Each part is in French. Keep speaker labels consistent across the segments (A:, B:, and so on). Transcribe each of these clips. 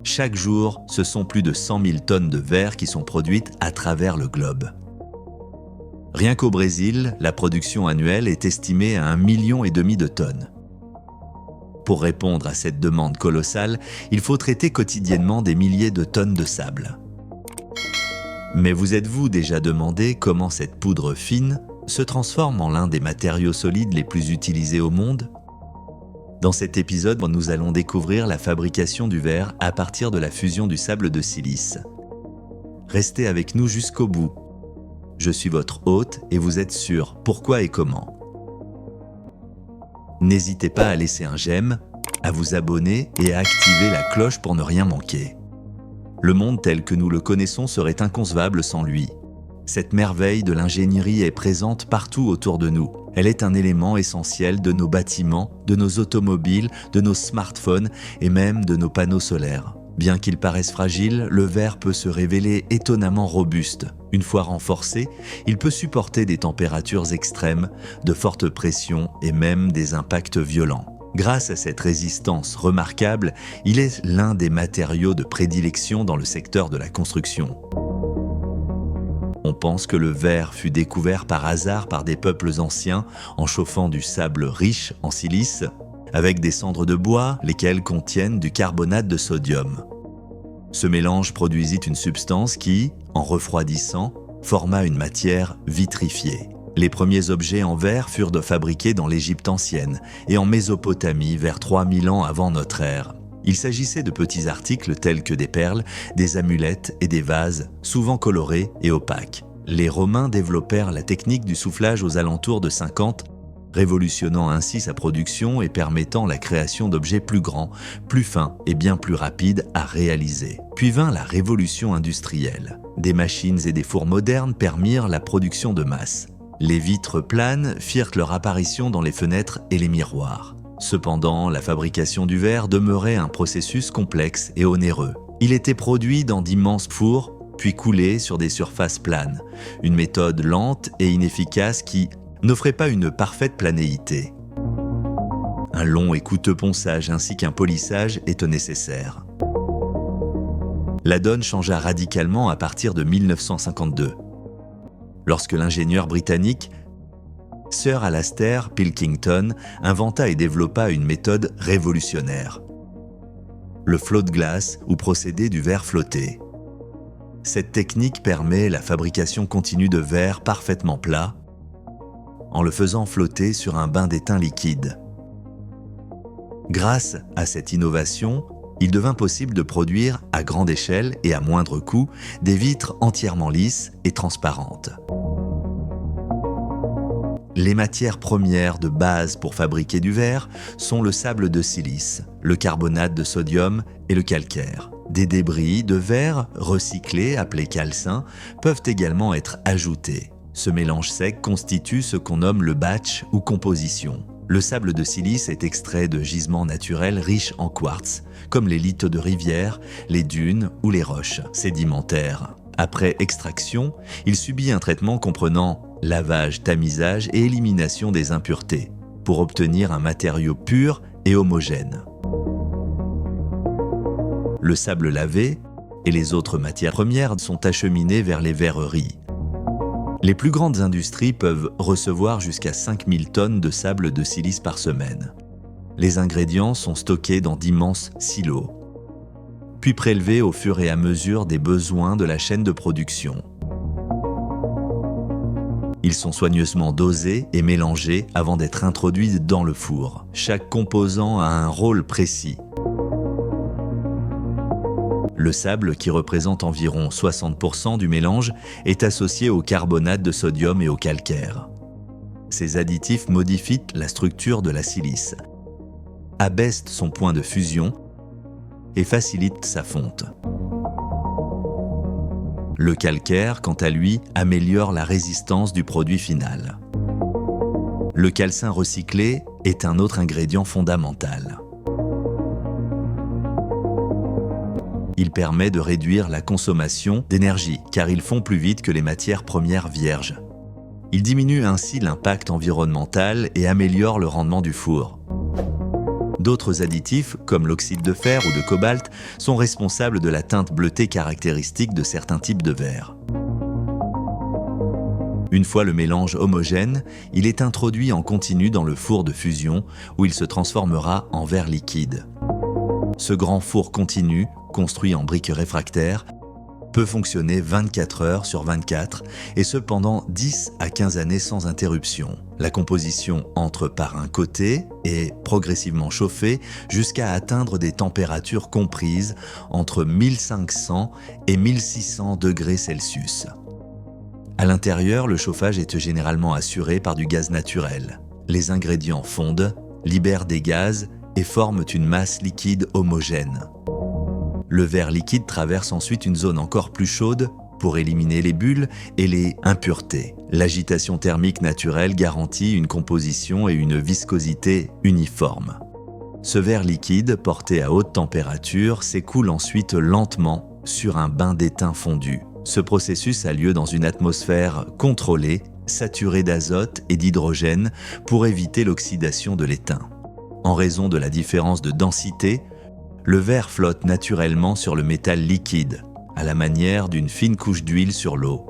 A: Chaque jour, ce sont plus de 100 000 tonnes de verre qui sont produites à travers le globe. Rien qu'au Brésil, la production annuelle est estimée à 1,5 million de tonnes. Pour répondre à cette demande colossale, il faut traiter quotidiennement des milliers de tonnes de sable. Mais vous êtes-vous déjà demandé comment cette poudre fine se transforme en l'un des matériaux solides les plus utilisés au monde ? Dans cet épisode, nous allons découvrir la fabrication du verre à partir de la fusion du sable de silice. Restez avec nous jusqu'au bout. Je suis votre hôte et vous êtes sur Pourquoi et comment. N'hésitez pas à laisser un j'aime, à vous abonner et à activer la cloche pour ne rien manquer. Le monde tel que nous le connaissons serait inconcevable sans lui. Cette merveille de l'ingénierie est présente partout autour de nous. Elle est un élément essentiel de nos bâtiments, de nos automobiles, de nos smartphones et même de nos panneaux solaires. Bien qu'il paraisse fragile, le verre peut se révéler étonnamment robuste. Une fois renforcé, il peut supporter des températures extrêmes, de fortes pressions et même des impacts violents. Grâce à cette résistance remarquable, il est l'un des matériaux de prédilection dans le secteur de la construction. On pense que le verre fut découvert par hasard par des peuples anciens en chauffant du sable riche en silice avec des cendres de bois, lesquelles contiennent du carbonate de sodium. Ce mélange produisit une substance qui, en refroidissant, forma une matière vitrifiée. Les premiers objets en verre furent fabriqués dans l'Égypte ancienne et en Mésopotamie vers 3000 ans avant notre ère. Il s'agissait de petits articles tels que des perles, des amulettes et des vases, souvent colorés et opaques. Les Romains développèrent la technique du soufflage aux alentours de 50, révolutionnant ainsi sa production et permettant la création d'objets plus grands, plus fins et bien plus rapides à réaliser. Puis vint la révolution industrielle. Des machines et des fours modernes permirent la production de masse. Les vitres planes firent leur apparition dans les fenêtres et les miroirs. Cependant, la fabrication du verre demeurait un processus complexe et onéreux. Il était produit dans d'immenses fours, puis coulé sur des surfaces planes. Une méthode lente et inefficace qui n'offrait pas une parfaite planéité. Un long et coûteux ponçage ainsi qu'un polissage étaient nécessaires. La donne changea radicalement à partir de 1952, lorsque l'ingénieur britannique Sir Alastair Pilkington inventa et développa une méthode révolutionnaire. Le float glass ou procédé du verre flotté. Cette technique permet la fabrication continue de verre parfaitement plat en le faisant flotter sur un bain d'étain liquide. Grâce à cette innovation, il devint possible de produire à grande échelle et à moindre coût des vitres entièrement lisses et transparentes. Les matières premières de base pour fabriquer du verre sont le sable de silice, le carbonate de sodium et le calcaire. Des débris de verre recyclés, appelés calcins, peuvent également être ajoutés. Ce mélange sec constitue ce qu'on nomme le batch ou composition. Le sable de silice est extrait de gisements naturels riches en quartz, comme les liths de rivière, les dunes ou les roches sédimentaires. Après extraction, il subit un traitement comprenant lavage, tamisage et élimination des impuretés, pour obtenir un matériau pur et homogène. Le sable lavé et les autres matières premières sont acheminées vers les verreries. Les plus grandes industries peuvent recevoir jusqu'à 5000 tonnes de sable de silice par semaine. Les ingrédients sont stockés dans d'immenses silos, puis prélevés au fur et à mesure des besoins de la chaîne de production. Ils sont soigneusement dosés et mélangés avant d'être introduits dans le four. Chaque composant a un rôle précis. Le sable, qui représente environ 60% du mélange, est associé au carbonate de sodium et au calcaire. Ces additifs modifient la structure de la silice, abaissent son point de fusion et facilitent sa fonte. Le calcaire, quant à lui, améliore la résistance du produit final. Le calcin recyclé est un autre ingrédient fondamental. Il permet de réduire la consommation d'énergie, car ils font plus vite que les matières premières vierges. Il diminue ainsi l'impact environnemental et améliore le rendement du four. D'autres additifs, comme l'oxyde de fer ou de cobalt, sont responsables de la teinte bleutée caractéristique de certains types de verre. Une fois le mélange homogène, il est introduit en continu dans le four de fusion où il se transformera en verre liquide. Ce grand four continu, construit en briques réfractaires, peut fonctionner 24 heures sur 24 et ce pendant 10 à 15 années sans interruption. La composition entre par un côté et progressivement chauffée jusqu'à atteindre des températures comprises entre 1500 et 1600 degrés Celsius. À l'intérieur, le chauffage est généralement assuré par du gaz naturel. Les ingrédients fondent, libèrent des gaz et forment une masse liquide homogène. Le verre liquide traverse ensuite une zone encore plus chaude pour éliminer les bulles et les impuretés. L'agitation thermique naturelle garantit une composition et une viscosité uniformes. Ce verre liquide, porté à haute température, s'écoule ensuite lentement sur un bain d'étain fondu. Ce processus a lieu dans une atmosphère contrôlée, saturée d'azote et d'hydrogène pour éviter l'oxydation de l'étain. En raison de la différence de densité, le verre flotte naturellement sur le métal liquide, à la manière d'une fine couche d'huile sur l'eau.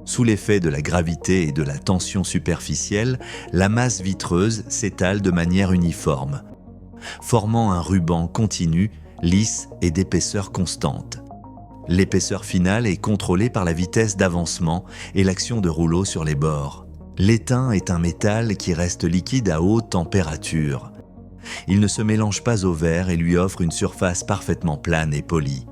A: Sous l'effet de la gravité et de la tension superficielle, la masse vitreuse s'étale de manière uniforme, formant un ruban continu, lisse et d'épaisseur constante. L'épaisseur finale est contrôlée par la vitesse d'avancement et l'action de rouleau sur les bords. L'étain est un métal qui reste liquide à haute température. Il ne se mélange pas au verre et lui offre une surface parfaitement plane et polie.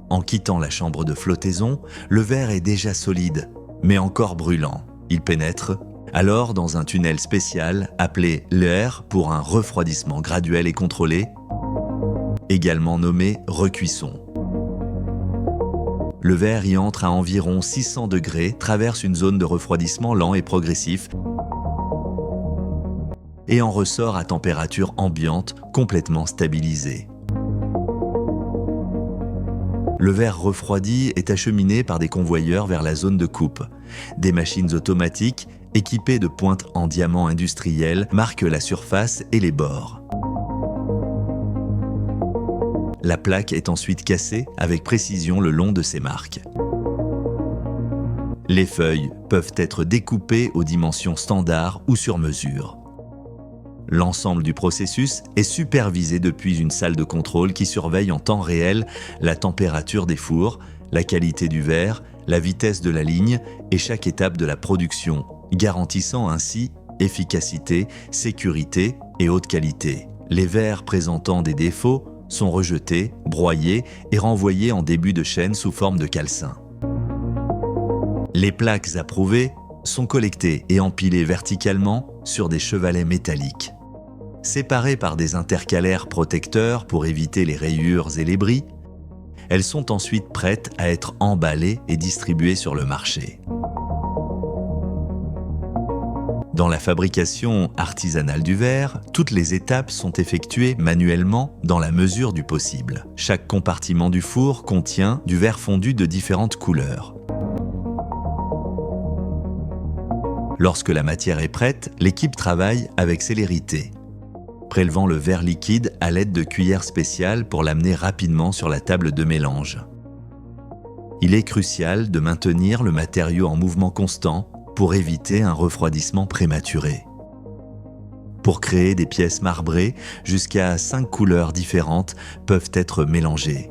A: En quittant la chambre de flottaison, le verre est déjà solide, mais encore brûlant. Il pénètre alors dans un tunnel spécial appelé l'air pour un refroidissement graduel et contrôlé, également nommé recuisson. Le verre y entre à environ 600 degrés, traverse une zone de refroidissement lent et progressif et en ressort à température ambiante complètement stabilisée. Le verre refroidi est acheminé par des convoyeurs vers la zone de coupe. Des machines automatiques équipées de pointes en diamant industriel marquent la surface et les bords. La plaque est ensuite cassée avec précision le long de ces marques. Les feuilles peuvent être découpées aux dimensions standards ou sur mesure. L'ensemble du processus est supervisé depuis une salle de contrôle qui surveille en temps réel la température des fours, la qualité du verre, la vitesse de la ligne et chaque étape de la production, garantissant ainsi efficacité, sécurité et haute qualité. Les verres présentant des défauts sont rejetés, broyés et renvoyés en début de chaîne sous forme de calcin. Les plaques approuvées sont collectées et empilées verticalement sur des chevalets métalliques. Séparées par des intercalaires protecteurs pour éviter les rayures et les bris, elles sont ensuite prêtes à être emballées et distribuées sur le marché. Dans la fabrication artisanale du verre, toutes les étapes sont effectuées manuellement dans la mesure du possible. Chaque compartiment du four contient du verre fondu de différentes couleurs. Lorsque la matière est prête, l'équipe travaille avec célérité, prélevant le verre liquide à l'aide de cuillères spéciales pour l'amener rapidement sur la table de mélange. Il est crucial de maintenir le matériau en mouvement constant pour éviter un refroidissement prématuré. Pour créer des pièces marbrées, jusqu'à 5 couleurs différentes peuvent être mélangées.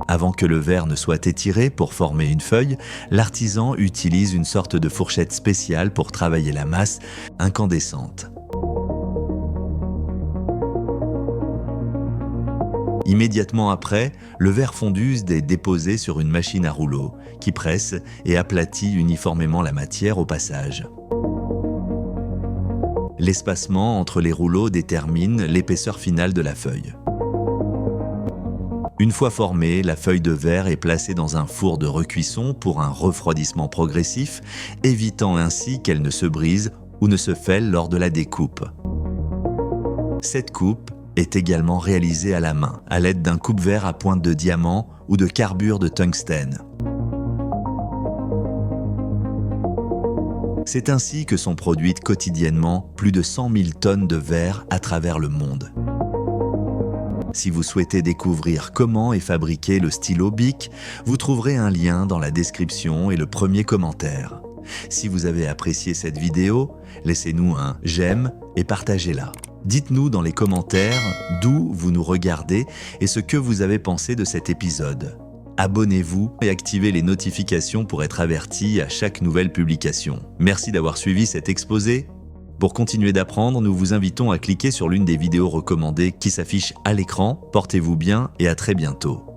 A: Avant que le verre ne soit étiré pour former une feuille, l'artisan utilise une sorte de fourchette spéciale pour travailler la masse incandescente. Immédiatement après, le verre fondu est déposé sur une machine à rouleau qui presse et aplatit uniformément la matière au passage. L'espacement entre les rouleaux détermine l'épaisseur finale de la feuille. Une fois formée, la feuille de verre est placée dans un four de recuisson pour un refroidissement progressif, évitant ainsi qu'elle ne se brise ou ne se fêle lors de la découpe. Cette coupe est également réalisée à la main, à l'aide d'un coupe-verre à pointe de diamant ou de carbure de tungstène. C'est ainsi que sont produites quotidiennement plus de 100 000 tonnes de verre à travers le monde. Si vous souhaitez découvrir comment est fabriqué le stylo Bic, vous trouverez un lien dans la description et le premier commentaire. Si vous avez apprécié cette vidéo, laissez-nous un j'aime et partagez-la. Dites-nous dans les commentaires d'où vous nous regardez et ce que vous avez pensé de cet épisode. Abonnez-vous et activez les notifications pour être averti à chaque nouvelle publication. Merci d'avoir suivi cet exposé. Pour continuer d'apprendre, nous vous invitons à cliquer sur l'une des vidéos recommandées qui s'affiche à l'écran. Portez-vous bien et à très bientôt.